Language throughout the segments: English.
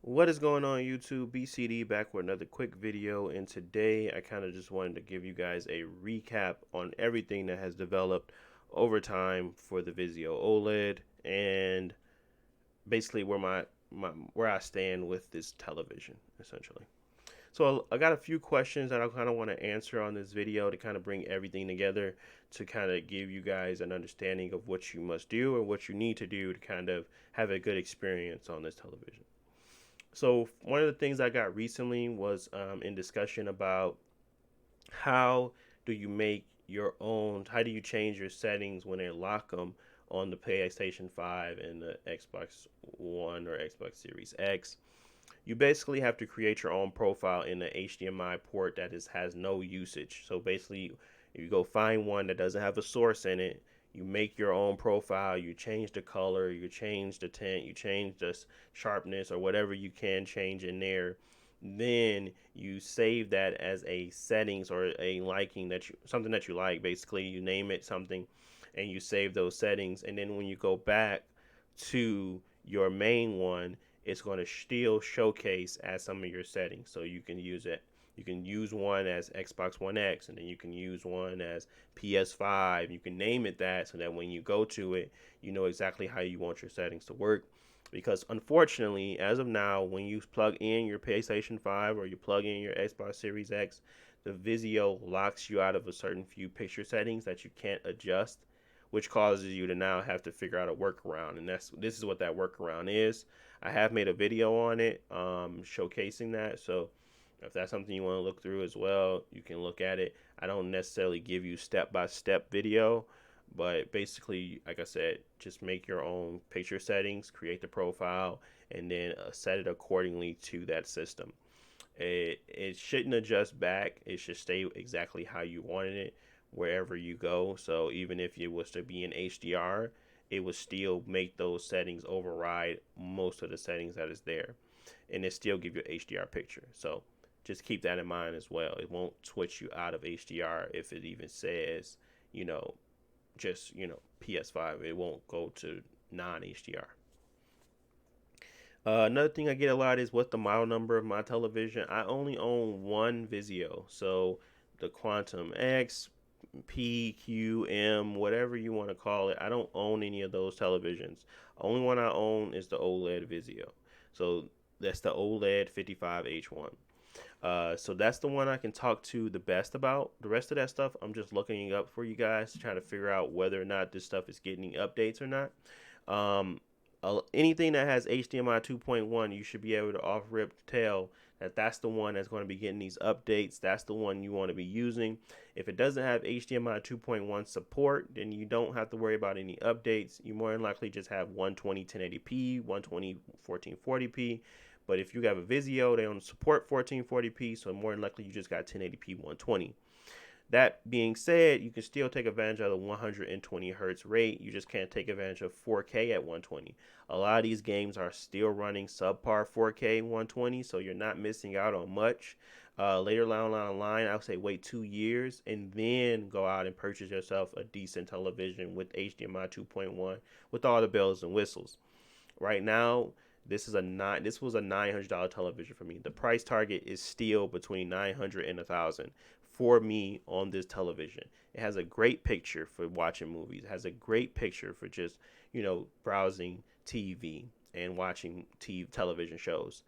What is going on YouTube? BCD back with another quick video, and today I kind of just wanted to give you guys a recap on everything that has developed over time for the Vizio OLED and basically where I stand with this television essentially. So I got a few questions that I kind of want to answer on this video to kind of bring everything together to kind of give you guys an understanding of what you must do and what you need to do to kind of have a good experience on this television. So one of the things I got recently was in discussion about how do you make your own, how do you change your settings when they lock them on the PlayStation 5 and the Xbox One or Xbox Series X. You basically have to create your own profile in the HDMI port that has no usage. So basically, you go find one that doesn't have a source in it. You make your own profile. You change the color. You change the tint. You change the sharpness or whatever you can change in there. Then you save that as a settings or a liking that you something that you like. Basically, you name it something, and you save those settings. And then when you go back to your main one, it's going to still showcase as some of your settings. So you can use it. You can use one as Xbox One X, and then you can use one as PS5. You can name it that so that when you go to it, you know exactly how you want your settings to work. Because unfortunately, as of now, when you plug in your PlayStation 5 or you plug in your Xbox Series X, the Vizio locks you out of a certain few picture settings that you can't adjust, which causes you to now have to figure out a workaround. And this is what that workaround is. I have made a video on it, showcasing that. So if that's something you want to look through as well, you can look at it. I don't necessarily give you step by step video, but basically, like I said, just make your own picture settings, create the profile, and then set it accordingly to that system. It shouldn't adjust back. It should stay exactly how you wanted it wherever you go. So even if it was to be in HDR, it would still make those settings override most of the settings that is there, and it still give you an HDR picture. So just keep that in mind as well. It won't switch you out of HDR if it even says, you know, just PS5. It won't go to non HDR. Another thing I get a lot is what's the model number of my television. I only own one Vizio, so the Quantum X, P, Q, M, whatever you want to call it. I don't own any of those televisions. Only one I own is the OLED Vizio. So that's the OLED 55H1. So that's the one I can talk to the best about. The rest of that stuff, I'm just looking up for you guys to try to figure out whether or not this stuff is getting updates or not. Um, Anything that has HDMI 2.1, you should be able to off rip tell that that's the one that's going to be getting these updates. That's the one you want to be using. If it doesn't have HDMI 2.1 support, then you don't have to worry about any updates. You more than likely just have 120 1080p, 120 1440p. But if you have a Vizio, they don't support 1440p, so more than likely you just got 1080p 120. That being said, you can still take advantage of the 120 hertz rate. You just can't take advantage of 4K at 120. A lot of these games are still running subpar 4K 120, so you're not missing out on much. Later down the line, I would say wait 2 years and then go out and purchase yourself a decent television with HDMI 2.1 with all the bells and whistles. Right now, this was a $900 television for me. The price target is still between 900 and 1,000 for me on this television. It has a great picture for watching movies. It has a great picture for just, browsing TV and watching television shows.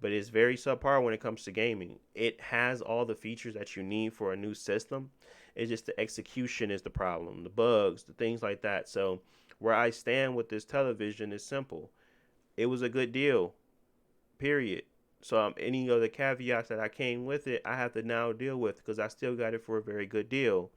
But it's very subpar when it comes to gaming. It has all the features that you need for a new system. It's just the execution is the problem, the bugs, the things like that. So where I stand with this television is simple. It was a good deal, period. So any of the caveats that I came with it, I have to now deal with because I still got it for a very good deal.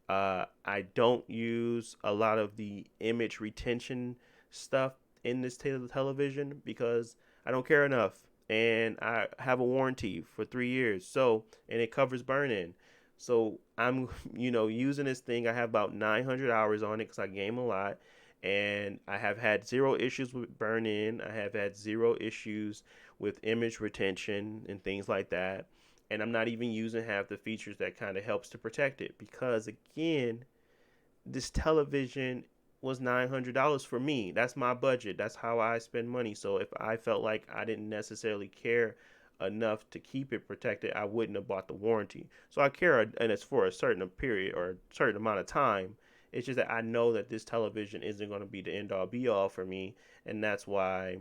I don't use a lot of the image retention stuff in this television because I don't care enough, and I have a warranty for 3 years. So and it covers burn-in. So I'm using this thing. I have about 900 hours on it because I game a lot, and I have had zero issues with burn-in. I have had zero issues with image retention and things like that, and I'm not even using half the features that kind of helps to protect it because again, this television was $900 for me. That's my budget. That's how I spend money. So if I felt like I didn't necessarily care enough to keep it protected, I wouldn't have bought the warranty. So I care, and it's for a certain period or a certain amount of time. It's just that I know that this television isn't going to be the end all be all for me, and that's why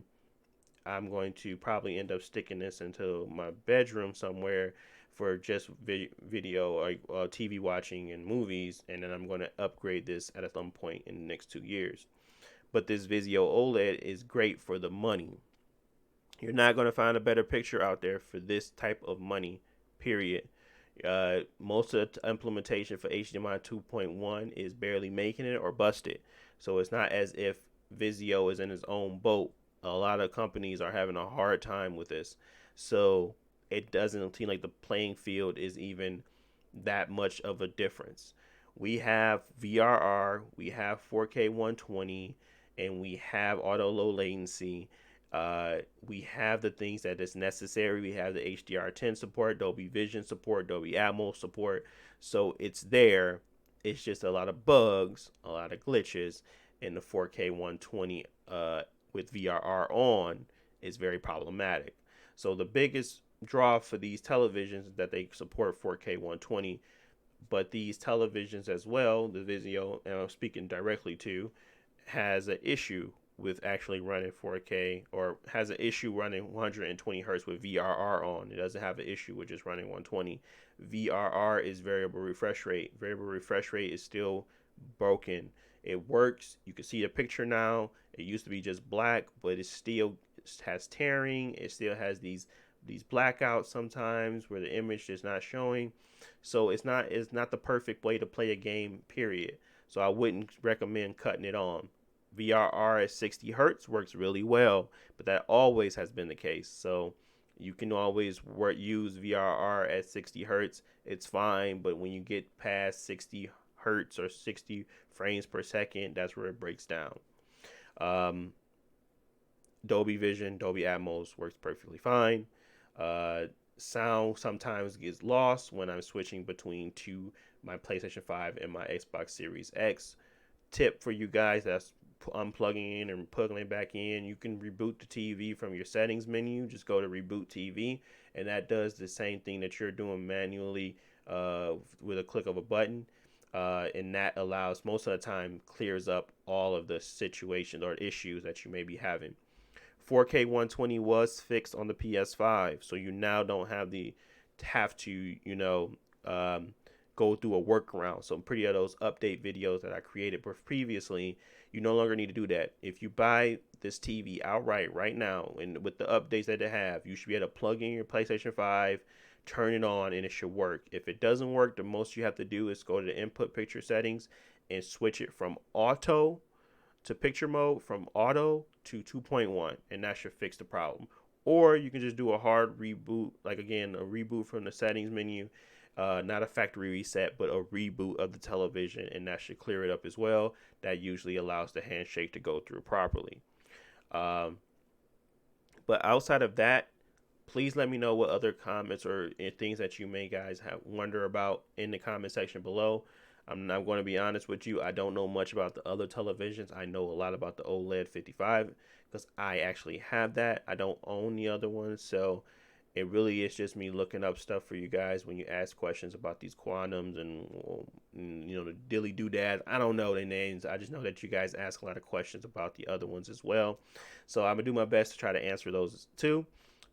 I'm going to probably end up sticking this into my bedroom somewhere for just video or TV watching and movies, and then I'm going to upgrade this at some point in the next 2 years. But this Vizio OLED is great for the money. You're not going to find a better picture out there for this type of money, period. Most of the implementation for HDMI 2.1 is barely making it or busted. So it's not as if Vizio is in his own boat. A lot of companies are having a hard time with this. So it doesn't seem like the playing field is even that much of a difference. We have VRR, we have 4K 120, and we have auto low latency. We have the things that is necessary. We have the HDR10 support, Dolby Vision support, Dolby Atmos support. So it's there. It's just a lot of bugs, a lot of glitches, and the 4K 120 with VRR on is very problematic. So the biggest draw for these televisions is that they support 4K 120, but these televisions as well, the Vizio, and I'm speaking directly to, has an issue with actually running 4K, or has an issue running 120 hertz with VRR on. It doesn't have an issue with just running 120. VRR is variable refresh rate. Variable refresh rate is still broken. It works. You can see a picture now. It used to be just black, but it still has tearing. It still has these blackouts sometimes where the image is not showing. So it's not the perfect way to play a game, period. So I wouldn't recommend cutting it on. VRR at 60 hertz works really well, but that always has been the case. So you can always use VRR at 60 hertz. It's fine, but when you get past 60 hertz or 60 frames per second, that's where it breaks down. Dolby Vision, Dolby Atmos works perfectly fine. Sound sometimes gets lost when I'm switching between my PlayStation 5 and my Xbox Series X. Tip for you guys that's unplugging in and plugging it back in, you can reboot the TV from your settings menu. Just go to reboot TV, and that does the same thing that you're doing manually with a click of a button. And that allows, most of the time, clears up all of the situations or issues that you may be having. 4K 120 was fixed on the PS5, so you now don't have to go through a workaround. So pretty of those update videos that I created previously, you no longer need to do that. If you buy this TV outright right now, and with the updates that they have, you should be able to plug in your PlayStation 5, turn it on, and it should work. If it doesn't work, the most you have to do is go to the input picture settings and switch it from auto to picture mode, from auto to 2.1, and that should fix the problem. Or you can just do a hard reboot, like again, a reboot from the settings menu, not a factory reset, but a reboot of the television, and that should clear it up as well. That usually allows the handshake to go through properly. But outside of that, please let me know what other comments or things that you may guys wonder about in the comment section below. I'm not going to be honest with you. I don't know much about the other televisions. I know a lot about the OLED 55 because I actually have that. I don't own the other ones, so it really is just me looking up stuff for you guys when you ask questions about these quantums and the dilly doodads. I don't know their names. I just know that you guys ask a lot of questions about the other ones as well. So I'm gonna do my best to try to answer those too.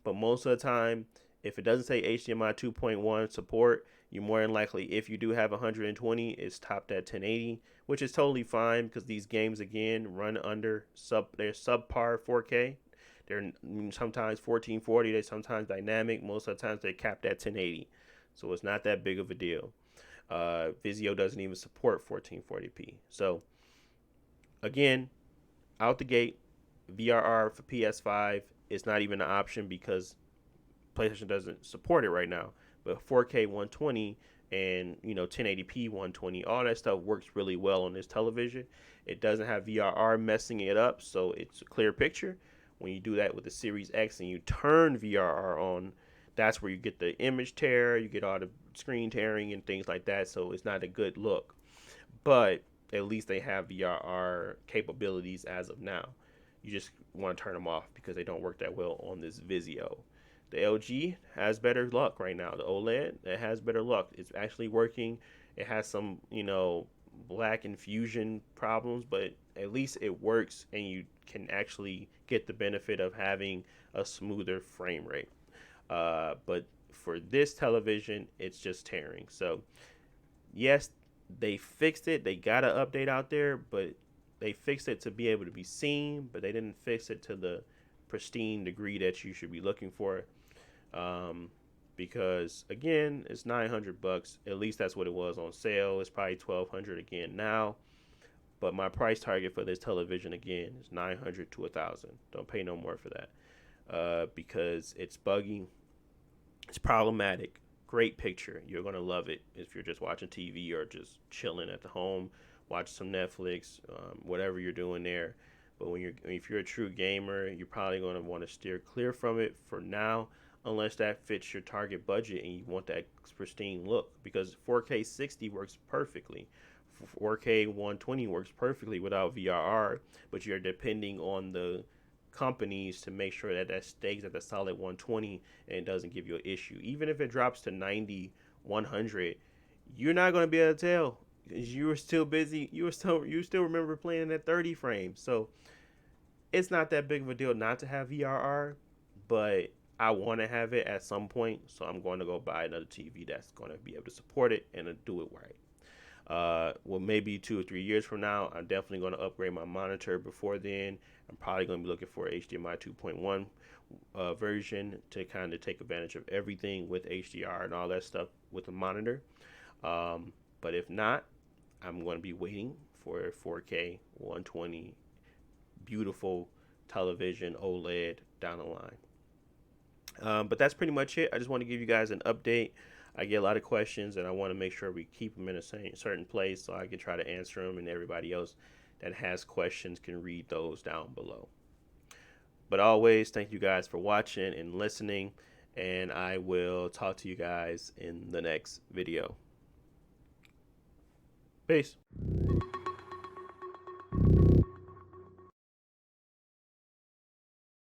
But most of the time, if it doesn't say HDMI 2.1 support, you more than likely, if you do have 120, it's topped at 1080, which is totally fine because these games again run under they're subpar 4K. They're sometimes 1440, they're sometimes dynamic. Most of the times they're capped at 1080. So it's not that big of a deal. Vizio doesn't even support 1440p. So again, out the gate, VRR for PS5 is not even an option because PlayStation doesn't support it right now. But 4K 120 and 1080p 120, all that stuff works really well on this television. It doesn't have VRR messing it up, so it's a clear picture. When you do that with the Series X and you turn VRR on, that's where you get the image tear, you get all the screen tearing and things like that, so it's not a good look. But at least they have VRR capabilities as of now. You just want to turn them off because they don't work that well on this Vizio. The LG has better luck right now. The OLED, it has better luck. It's actually working. It has some, black infusion problems, but at least it works and you can actually get the benefit of having a smoother frame rate. But for this television, it's just tearing. So, yes, they fixed it. They got an update out there, but they fixed it to be able to be seen, but they didn't fix it to the pristine degree that you should be looking for. Um, because again, it's $900. At least that's what it was on sale. It's probably $1,200 again now. But my price target for this television again is $900 to $1,000. Don't pay no more for that. Because it's buggy, it's problematic. Great picture. You're gonna love it if you're just watching TV or just chilling at the home, watch some Netflix, whatever you're doing there. But if you're a true gamer, you're probably gonna want to steer clear from it for now, unless that fits your target budget and you want that pristine look. Because 4K 60 works perfectly. 4K 120 works perfectly without VRR, but you're depending on the companies to make sure that stays at the solid 120 and it doesn't give you an issue. Even if it drops to 90, 100, you're not going to be able to tell because you were still busy. You still remember playing at 30 frames. So it's not that big of a deal not to have VRR, but I want to have it at some point. So I'm going to go buy another TV that's going to be able to support it and do it right. Well, maybe 2 or 3 years from now, I'm definitely going to upgrade my monitor. Before then, I'm probably going to be looking for HDMI 2.1 version to kind of take advantage of everything with HDR and all that stuff with the monitor. But if not, I'm going to be waiting for 4K 120 beautiful television OLED down the line. But that's pretty much it. I just want to give you guys an update. I get a lot of questions, and I want to make sure we keep them in a certain place so I can try to answer them, and everybody else that has questions can read those down below. But always, thank you guys for watching and listening, and I will talk to you guys in the next video. Peace.